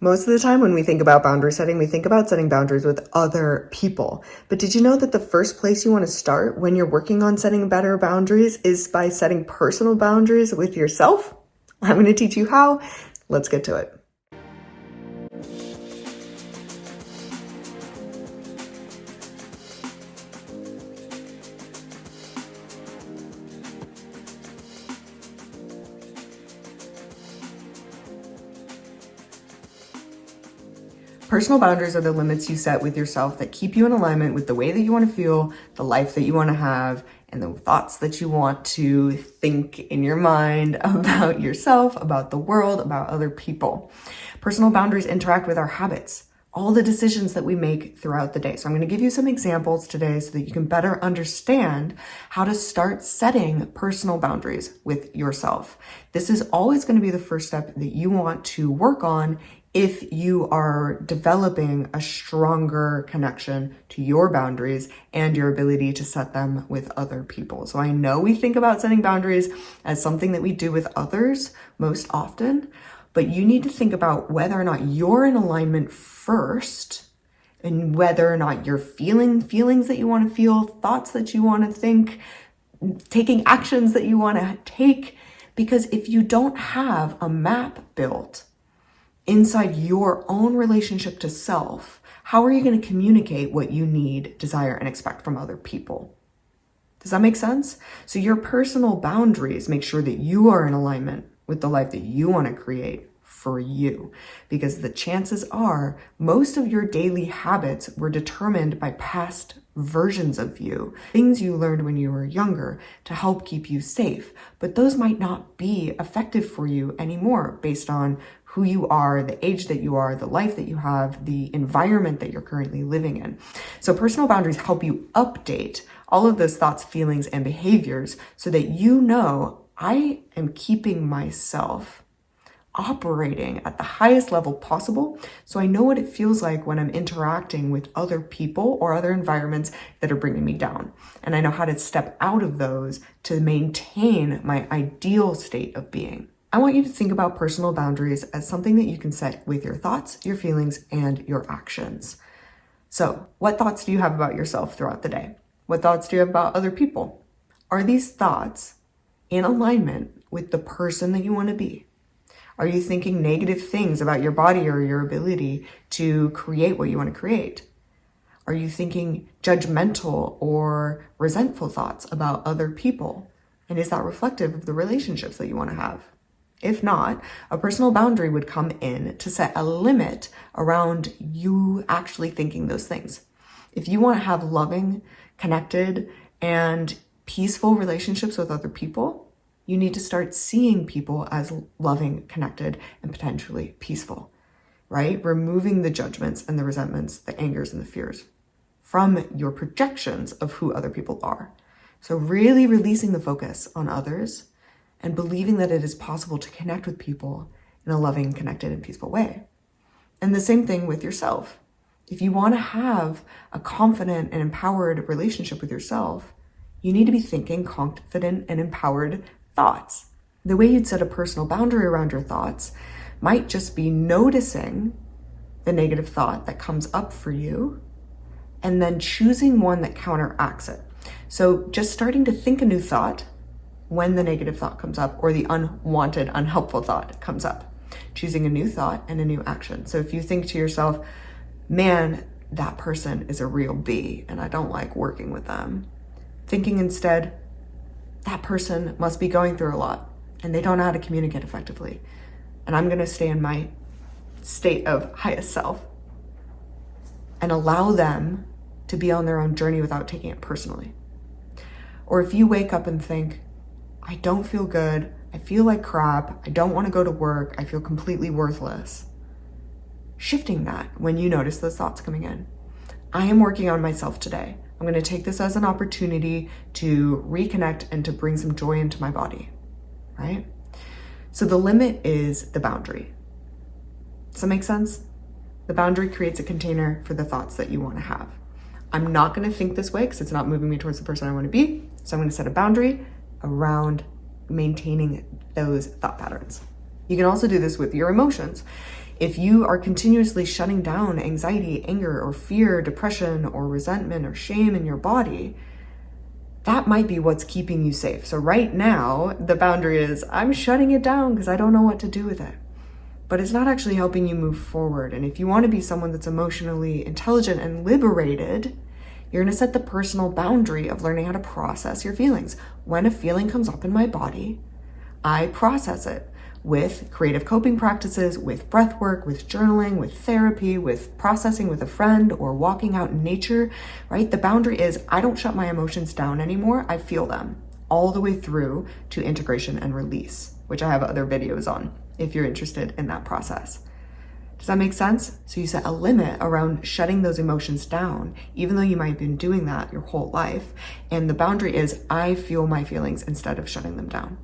Most of the time when we think about boundary setting, we think about setting boundaries with other people. But did you know that the first place you want to start when you're working on setting better boundaries is by setting personal boundaries with yourself? I'm going to teach you how. Let's get to it. Personal boundaries are the limits you set with yourself that keep you in alignment with the way that you want to feel, the life that you want to have, and the thoughts that you want to think in your mind about yourself, about the world, about other people. Personal boundaries interact with our habits, all the decisions that we make throughout the day. So I'm going to give you some examples today so that you can better understand how to start setting personal boundaries with yourself. This is always going to be the first step that you want to work on if you are developing a stronger connection to your boundaries and your ability to set them with other people. So I know we think about setting boundaries as something that we do with others most often, but you need to think about whether or not you're in alignment first, and whether or not you're feeling feelings that you want to feel, thoughts that you want to think, taking actions that you want to take. Because if you don't have a map built inside your own relationship to self, how are you going to communicate what you need, desire, and expect from other people? Does that make sense? So your personal boundaries make sure that you are in alignment with the life that you want to create for you, because the chances are most of your daily habits were determined by past versions of you, things you learned when you were younger to help keep you safe, but those might not be effective for you anymore based on who you are, the age that you are, the life that you have, the environment that you're currently living in. So personal boundaries help you update all of those thoughts, feelings, and behaviors so that you know, I am keeping myself operating at the highest level possible. So I know what it feels like when I'm interacting with other people or other environments that are bringing me down. And I know how to step out of those to maintain my ideal state of being. I want you to think about personal boundaries as something that you can set with your thoughts, your feelings, and your actions. So what thoughts do you have about yourself throughout the day? What thoughts do you have about other people? Are these thoughts in alignment with the person that you want to be? Are you thinking negative things about your body or your ability to create what you want to create? Are you thinking judgmental or resentful thoughts about other people? And is that reflective of the relationships that you want to have? If not, a personal boundary would come in to set a limit around you actually thinking those things. If you want to have loving, connected, and peaceful relationships with other people, you need to start seeing people as loving, connected, and potentially peaceful, right? Removing the judgments and the resentments, the angers and the fears from your projections of who other people are. So really releasing the focus on others and believing that it is possible to connect with people in a loving, connected, and peaceful way. And the same thing with yourself. If you want to have a confident and empowered relationship with yourself, you need to be thinking confident and empowered thoughts. The way you'd set a personal boundary around your thoughts might just be noticing the negative thought that comes up for you and then choosing one that counteracts it. So just starting to think a new thought when the negative thought comes up or the unwanted, unhelpful thought comes up. Choosing a new thought and a new action. So if you think to yourself, man, that person is a real B and I don't like working with them. Thinking instead, that person must be going through a lot and they don't know how to communicate effectively. And I'm going to stay in my state of highest self and allow them to be on their own journey without taking it personally. Or if you wake up and think, I don't feel good, I feel like crap, I don't want to go to work, I feel completely worthless. Shifting that when you notice those thoughts coming in. I am working on myself today. I'm going to take this as an opportunity to reconnect and to bring some joy into my body, right? So the limit is the boundary. Does that make sense? The boundary creates a container for the thoughts that you want to have. I'm not going to think this way because it's not moving me towards the person I want to be. So I'm going to set a boundary around maintaining those thought patterns. You can also do this with your emotions. If you are continuously shutting down anxiety, anger, or fear, depression, or resentment, or shame in your body, that might be what's keeping you safe. So right now, the boundary is, I'm shutting it down because I don't know what to do with it. But it's not actually helping you move forward. And if you want to be someone that's emotionally intelligent and liberated, you're going to set the personal boundary of learning how to process your feelings. When a feeling comes up in my body, I process it with creative coping practices, with breath work, with journaling, with therapy, with processing with a friend, or walking out in nature, right? The boundary is, I don't shut my emotions down anymore. I feel them all the way through to integration and release, which I have other videos on if you're interested in that process. Does that make sense? So you set a limit around shutting those emotions down, even though you might have been doing that your whole life. And the boundary is, I feel my feelings instead of shutting them down.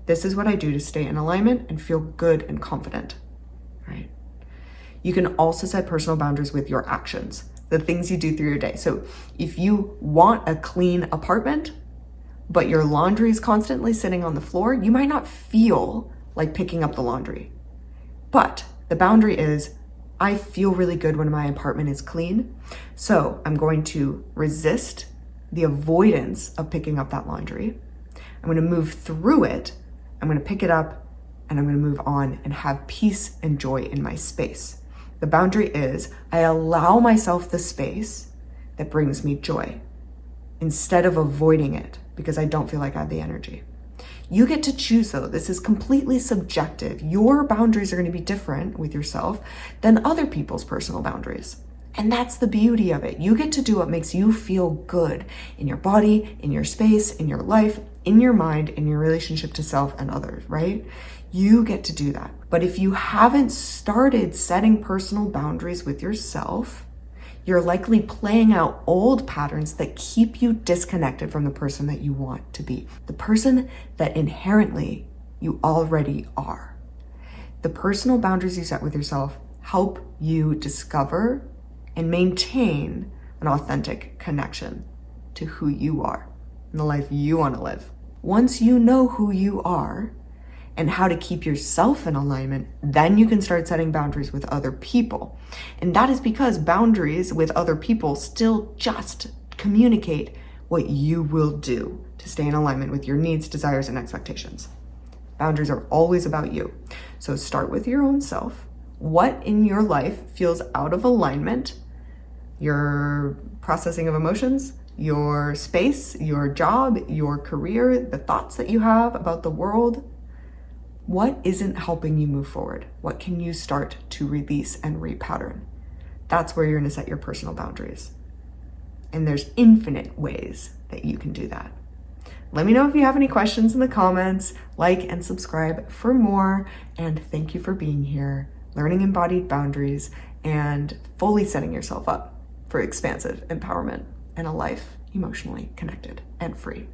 This is what I do to stay in alignment and feel good and confident, right? You can also set personal boundaries with your actions, the things you do through your day. So if you want a clean apartment, but your laundry is constantly sitting on the floor, you might not feel like picking up the laundry. But the boundary is, I feel really good when my apartment is clean. So I'm going to resist the avoidance of picking up that laundry. I'm going to move through it. I'm going to pick it up and I'm going to move on and have peace and joy in my space. The boundary is, I allow myself the space that brings me joy instead of avoiding it because I don't feel like I have the energy. You get to choose though. This is completely subjective. Your boundaries are going to be different with yourself than other people's personal boundaries. And that's the beauty of it. You get to do what makes you feel good in your body, in your space, in your life, in your mind, in your relationship to self and others, right? You get to do that. But if you haven't started setting personal boundaries with yourself, you're likely playing out old patterns that keep you disconnected from the person that you want to be, the person that inherently you already are. The personal boundaries you set with yourself help you discover and maintain an authentic connection to who you are and the life you want to live. Once you know who you are and how to keep yourself in alignment, then you can start setting boundaries with other people. And that is because boundaries with other people still just communicate what you will do to stay in alignment with your needs, desires, and expectations. Boundaries are always about you. So start with your own self. What in your life feels out of alignment? Your processing of emotions, your space, your job, your career, the thoughts that you have about the world. What isn't helping you move forward? What can you start to release and repattern? That's where you're going to set your personal boundaries. And there's infinite ways that you can do that. Let me know if you have any questions in the comments. Like and subscribe for more. And thank you for being here, learning embodied boundaries, and fully setting yourself up for expansive empowerment and a life emotionally connected and free.